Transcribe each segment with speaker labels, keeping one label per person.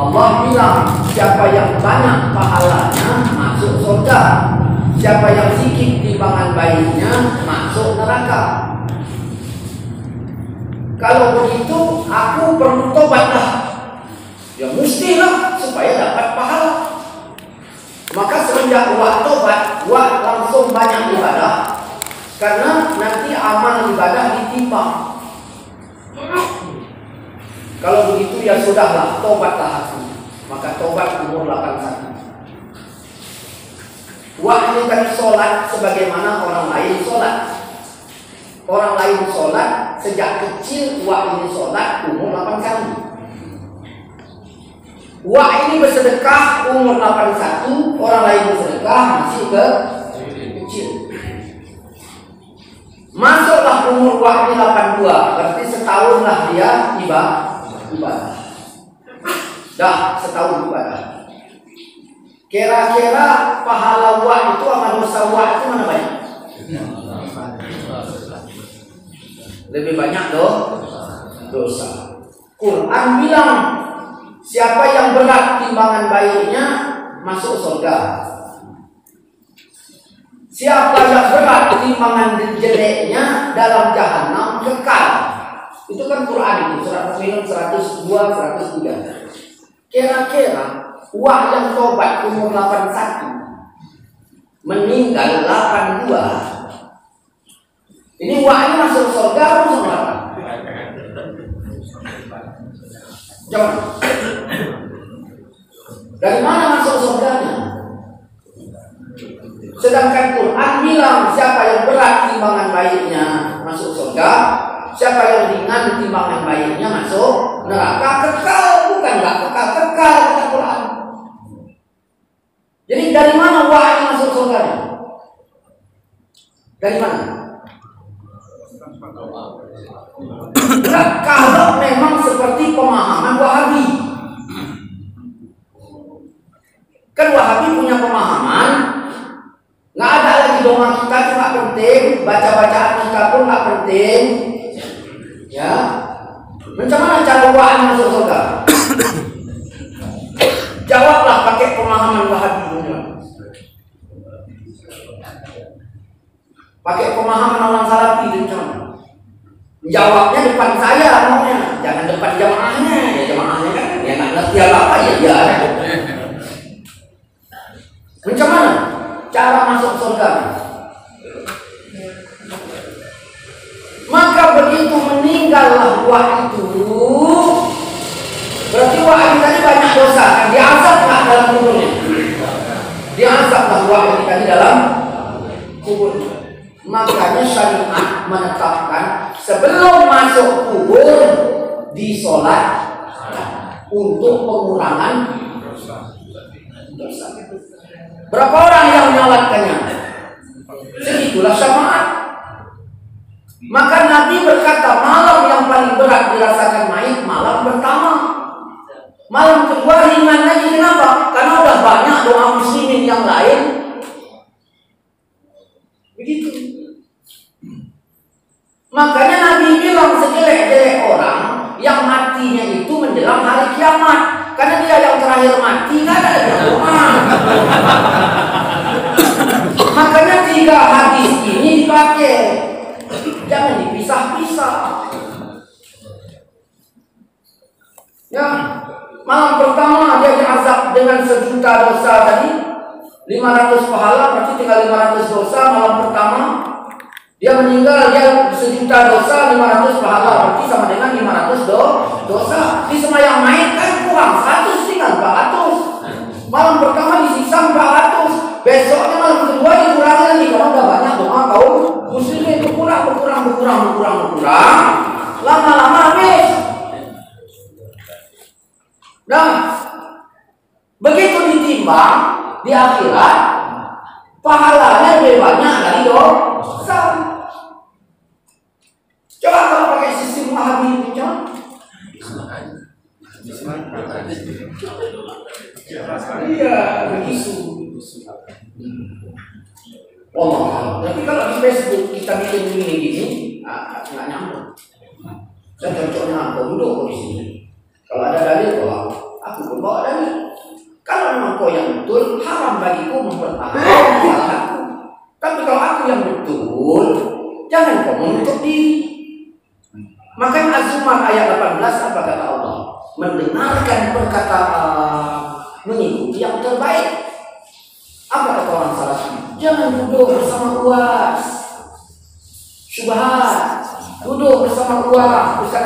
Speaker 1: Allah bilang siapa yang banyak pahalanya masuk surga, siapa yang sedikit timbangan baiknya masuk neraka. Kalau begitu aku perlu tobatlah. Ya mestilah supaya dapat pahala. Maka semenjak buat tobat, buat langsung banyak ibadah, karena nanti amal ibadah ditimbang. Kalau begitu ya sudahlah, tobatlah hati. Maka tobat umur 81. Wah, ini kan sholat sebagaimana orang lain sholat. Orang lain sholat sejak kecil, wah ini sholat umur 8 kali. Wah ini bersedekah umur 81, orang lain bersedekah masih kecil. Masuklah umur wah ini 82, berarti setahun lah dia ibadah. Dah setahun ibadah. Kira-kira pahala wah itu sama dosa wah itu mana banyak? Lebih banyak dosa. Quran bilang siapa yang berat timbangan baiknya masuk surga. Siapa yang berat timbangan jeleknya dalam jahanam kekal. Itu kan Quran itu surat Al-Mu'minun 102 103. Kira-kira wah yang tobat umur 81 meninggal 82. Ini wah ini masuk surga atau masuk neraka? Jawab. Dari mana masuk surganya? Sedangkan Quran bilang siapa yang berat timbangan baiknya masuk surga, siapa yang ringan timbangan baiknya masuk neraka kekal. Bukan nggak kekal kata Quran. Jadi dari mana wah ini masuk surganya? Dari mana? Nah, kalau memang seperti pemahaman Wahabi, kan Wahabi punya pemahaman nggak ada lagi doa kita itu nggak penting, baca-bacaan kita pun nggak penting, ya. Macam mana cara wah masuk surga? Jawablah pakai pemahaman Wahabi. Pakai pemahaman orang Salafi itu jawabnya depan saya maunya, jangan depan jamaahnya. Ya jamaahnya kan ya nggak ngerti apa ya. Macam mana cara masuk surga? Maka begitu meninggallah wah itu, berarti wah ini tadi banyak dosa kan, diazab nggak dalam kuburnya? Diazablah wah ini tadi dalam kuburnya. Makanya syariat menetapkan sebelum masuk kubur disolat untuk pengurangan dosa. Berapa orang yang menyolatkannya? Segitulah syafa'at. Maka Nabi berkata malam yang paling berat dirasakan mayit malam pertama. Malam kedua ringan lagi. Kenapa? Karena udah banyak doa muslimin yang lain. Begitu. Makanya Nabi bilang sejelek-jelek orang yang matinya itu menjelang hari kiamat, karena dia yang terakhir mati, nggak ada yang doa. Makanya 3 hadis ini dipakai, jangan dipisah-pisah. Ya, malam pertama dia diazab dengan 1 juta dosa tadi, 500 pahala, berarti tinggal 500 dosa malam pertama. Dia meninggal, dia 1 juta dosa, 500 pahala, berarti sama dengan 500 dosa. Di semayang mayit kan kurang 100, tinggal 400. Malam pertama disiksa 400, besoknya malam kedua dikurangi lagi karena udah banyak doa kaum muslimin, berkurang. Lama-lama habis. Nah, begitu ditimbang di akhirat, pahalanya lebih banyak dari dosa. Coba kalau pakai sistem Wahabi itu, iya, begitu. Oh, tapi kalau di Facebook kita bikin gini, nggak nyambung. Dan cocoknya aku duduk di sini. Kalau ada dalil bahwa aku berbawa mendengarkan perkataan, mengikuti yang terbaik. Apa kata orang Salafi? Jangan duduk bersama uas, syubhat, duduk bersama uas. Ustaz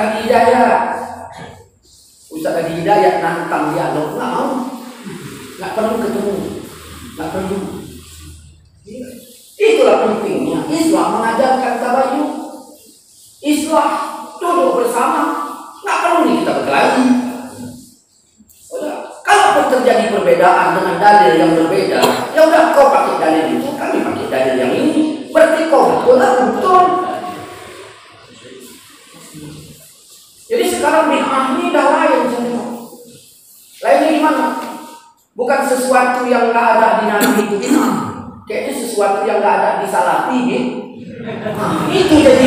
Speaker 1: Hadi Hidayat nantang dialog, nggak mau, nggak perlu ketemu, nggak perlu. Itulah pentingnya Islam mengajarkan tabayun. Islam duduk bersama, nggak perlu nih kita berkelahi. Kalau terjadi perbedaan dengan dalil yang berbeda, ya udah kau pakai dalil itu, kami pakai dalil yang ini. Berarti kau betul. Jadi sekarang bid'ah ini dah lain semua. Lainnya gimana? Bukan sesuatu yang nggak ada di Nabi itu bid'ah. Kayaknya sesuatu yang nggak ada di Salafi gitu. Itu jadi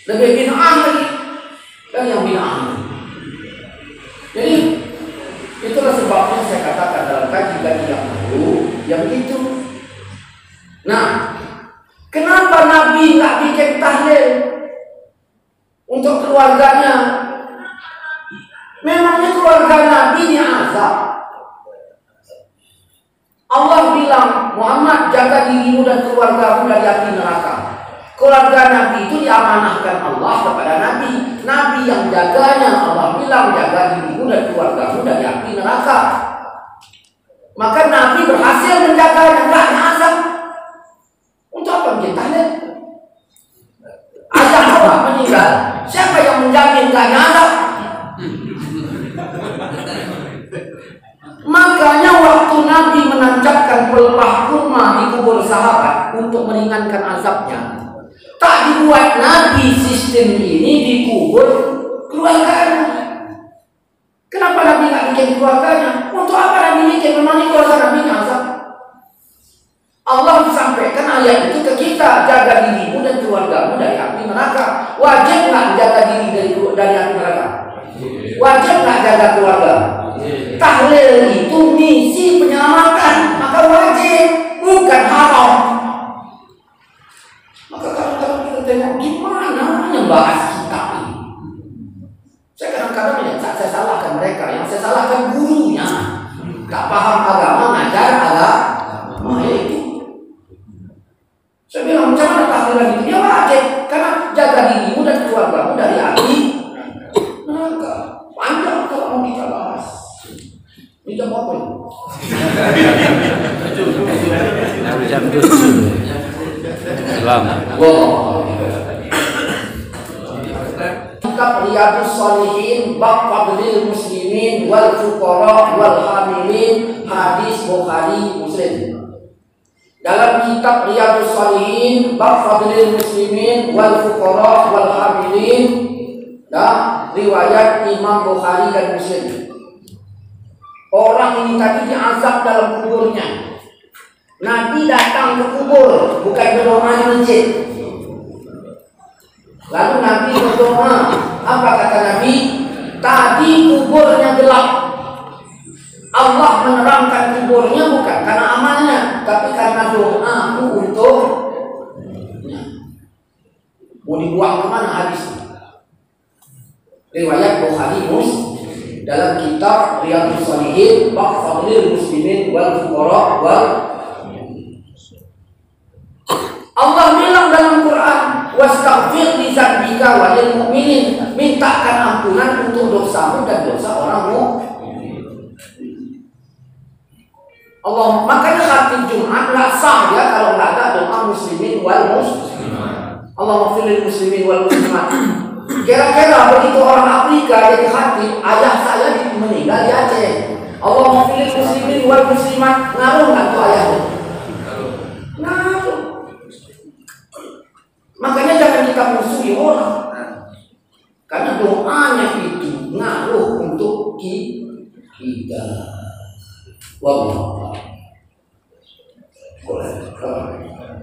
Speaker 1: lebih bid'ah lagi dan yang bid'ah. Jadi itulah sebabnya saya katakan dalam kajian yang dulu yang itu. Nah, kenapa Nabi nggak bikin tahlil untuk keluarganya? Memangnya keluarga Nabi ini azab? Allah bilang, Muhammad jaga dirimu dan keluargamu dari api neraka. Keluarga Nabi itu diamanahkan Allah kepada Nabi. Nabi yang jaganya, Allah bilang jaga dirimu dan keluargamu dari api neraka. Maka Nabi berhasil menjaganya, nggak azab. Untuk apa bikin tahlil? Ayah Allah meninggal, siapa yang menjamin nggak azab? Makanya waktu Nabi menancapkan pelepah kurma di kubur sahabat untuk meringankan azabnya, tak dibuat Nabi sistem ini dikubur keluarganya. Kenapa Nabi nggak bikin keluarganya? Untuk apa Nabi bikin? Memang keluarga Nabi azab. Allah sampaikan ayat itu ke kita, jaga dirimu dan keluargamu dari api neraka. Wajib nggak jaga diri dari api neraka? Wajib nggak jaga keluarga? Tahlil itu misi penyelamatan, maka wajib, bukan haram. Maka kalau kita tengok gimana yang bahas kitab ini, saya kadang-kadang ya, saya salahkan mereka, yang saya salahkan gurunya, gak paham agama, ngajar agama itu. Saya bilang macam mana tahlilan itu? Ya wajib, karena jaga dirimu dan keluargamu dari api neraka. Panjang kalau mau kita bahas. Ini jam apa ini?
Speaker 2: Jam 7. Selamat.
Speaker 1: Kitab Riyadhus Shalihin bab fadlil muslimin wal fuqara wal hamilin, hadis Bukhari Muslim. Dalam kitab Riyadhus Shalihin bab fadlil muslimin wal fuqara wal hamilin, dan riwayat Imam Bukhari dan Muslim. Orang ini tadi diazab dalam kuburnya. Nabi datang ke kubur, bukan berdoa di masjid. Lalu Nabi berdoa. Apa kata Nabi? Tadi kuburnya gelap. Allah menerangkan kuburnya bukan karena amalnya, tapi karena doaku untuk mau dibuang kemana hadis? Riwayat Bukhari Muslim dalam kitab Riyadhus Shalihin bab fadlil muslimin wal fuqara wal. Allah bilang dalam Quran, wastaghfir li dzambika wa lil mu'minin, mintakan ampunan untuk dosamu dan dosa orang mukmin. Allah, makanya khatib Jumat nggak sah ya kalau nggak ada doa muslimin wal muslimat. Allahumma fir lil muslimin wal muslimat. Kira-kira begitu orang Afrika jadi khatib, ayah saya meninggal di Aceh. Allahumma fir lil muslimin wal muslimat, ngaruh nggak tuh ayahnya? Ngaruh. Makanya jangan kita musuhi orang, karena doanya itu ngaruh untuk kita. Wallah.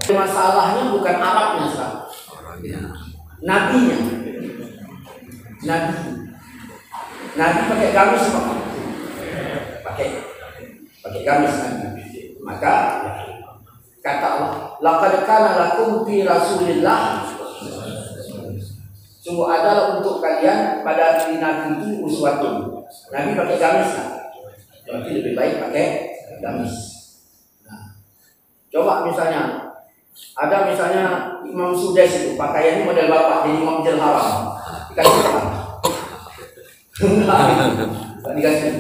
Speaker 1: Masalahnya bukan Arabnya, Nabinya. Nabi pakai gamis apa? Pakai gamis Nabi. Maka kata Allah, laqad kana lakum fi Rasulillah, Sungguh adalah untuk kalian pada diri Nabi itu uswatun. Nabi pakai gamis kan? Berarti lebih baik pakai gamis. Nah, coba misalnya ada misalnya Imam Sudais itu pakaiannya model bapak jadi Imam Masjidil Haram. Dikasih apa? Enggak dikasih.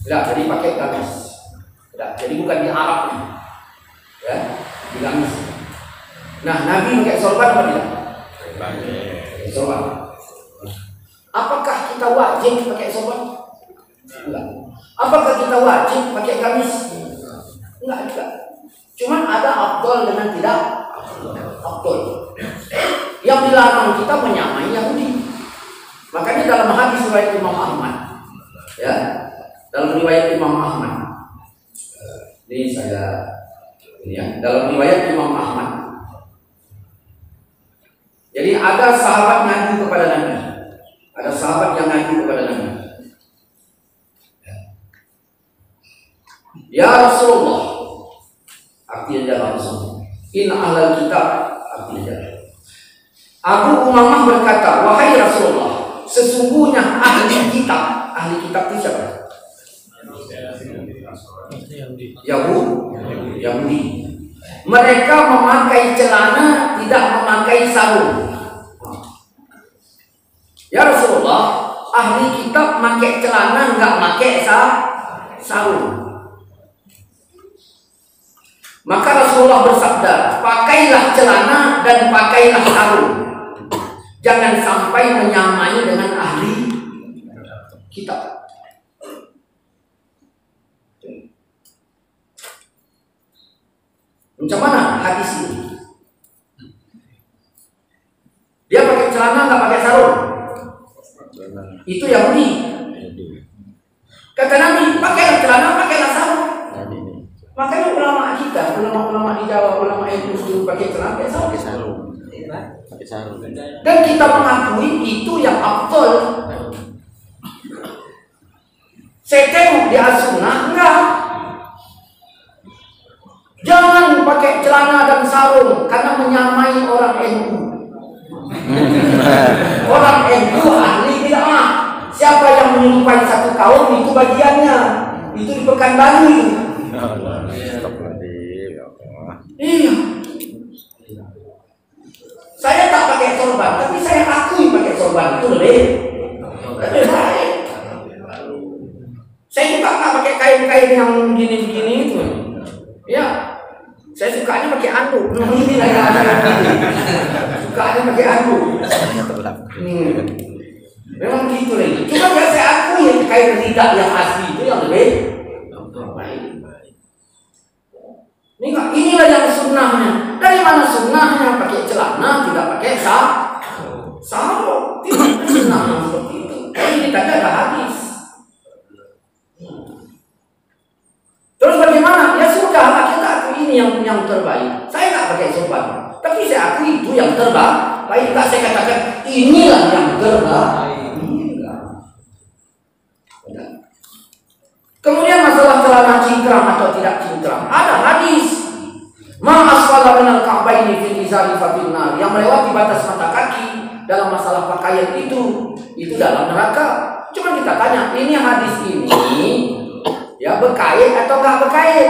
Speaker 1: Tidak, jadi pakai gamis. Tidak, jadi bukan di Arab nih. Ya, di gamis. Nah, Nabi pakai sorban apa tidak? Sorban. Apakah kita wajib pakai sorban? Enggak. Apakah kita wajib pakai gamis? Enggak juga. Cuman ada afdal dengan tidak afdal. Yang dilarang kita menyamai Yahudi. Makanya dalam hadis riwayat Imam Ahmad, ya, dalam riwayat Imam Ahmad, ini saya, ini ya, dalam riwayat Imam Ahmad. Jadi ada sahabat ngadu kepada Nabi, ada sahabat yang ngadu kepada Nabi. Ya Rasulullah, artinya dia langsung, in ahlal kitab, artinya dia. Abu Umamah berkata, wahai Rasulullah, sesungguhnya ahli kitab itu siapa? Yahudi. Mereka memakai celana, tidak memakai sarung. Ya Rasulullah, ahli kitab pakai celana, enggak pakai sarung. Maka Rasulullah bersabda, pakailah celana dan pakailah sarung. Jangan sampai menyamai dengan ahli kitab. Macam mana hadis ini? Dia pakai celana nggak pakai sarung. Itu Yahudi. Kata Nabi, pakailah celana, pakailah sarung. Makanya ulama kita, ulama di Jawa, ulama yang dulu pakai celana, pakai sarung. Dan kita mengakui itu yang afdal. Saya tengok di as-sunnah, enggak. Jangan pakai celana dan sarung karena menyamai orang NU. Orang NU ahli bid'ah. Siapa yang menyerupai satu kaum itu bagiannya. Itu di Pekanbaru itu. Iya. Saya tak pakai sorban, tapi saya akui pakai sorban itu lebih baik. Saya juga tak pakai kain-kain yang begini-begini itu. Ya, saya sukanya pakai anduk. Ini lah yang sukanya pakai anduk. Memang gitu lagi. Cuma ya saya akui kain tidak yang asli itu yang lebih baik. Inilah yang sunnahnya. Dari mana sunnahnya? Pakai celana, tidak pakai sarung. Tidak sunnahnya seperti itu. Ini tadi ada hadis. Terus bagaimana? Ya sudah, kita akui ini yang terbaik. Saya tak pakai sorban, tapi saya akui itu yang terbaik. Baik, tak saya katakan inilah yang terbaik. Kemudian masalah celana cingkrang atau tidak cingkrang. Ada hadis. Ma asfala minal ka'baini fil izari fatinnar, yang melewati batas mata kaki dalam masalah pakaian itu dalam neraka. Cuma kita tanya, ini hadis ini ya berkait atau enggak berkait?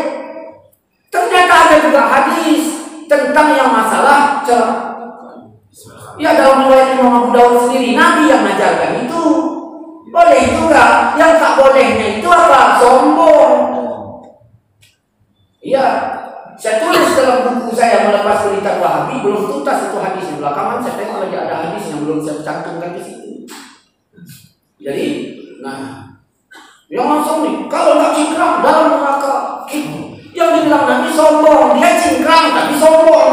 Speaker 1: Ternyata ada juga hadis tentang yang masalah ya dalam riwayat Imam Abu Dawud sendiri, Nabi yang mengajarkan itu. Boleh juga. Yang tak bolehnya itu apa? Sombong. Iya. Saya tulis dalam buku saya Melepas Kulitan Wahabi, belum tuntas itu hadis. Di belakangan saya tengok lagi ada hadis yang belum saya cantumkan di situ. Jadi, nah, yang langsung nih, kalau nggak cingkrang dalam neraka, yang dibilang Nabi sombong, dia cingkrang tapi sombong.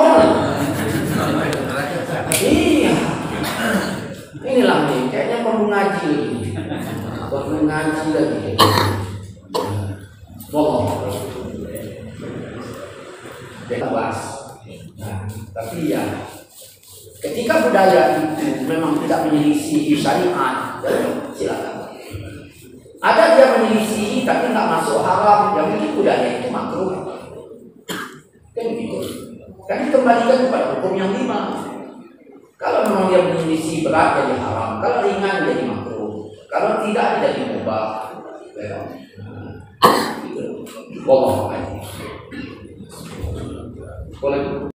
Speaker 1: Iya. Inilah nih, kayaknya perlu ngaji lagi. Perlu ngaji lagi. Bohong. Bebas. Nah, tapi ya ketika budaya itu memang tidak menyelisih syariat, silakan. Ada dia menyelisih tapi nggak masuk haram, yang mungkin budaya itu makruh. Kan gitu. Kan dikembalikan kepada hukum yang 5. Kalau memang dia dia berkondisi berat jadi haram, kalau ringan jadi makruh, kalau tidak jadi mubah. Wallahu a'lam.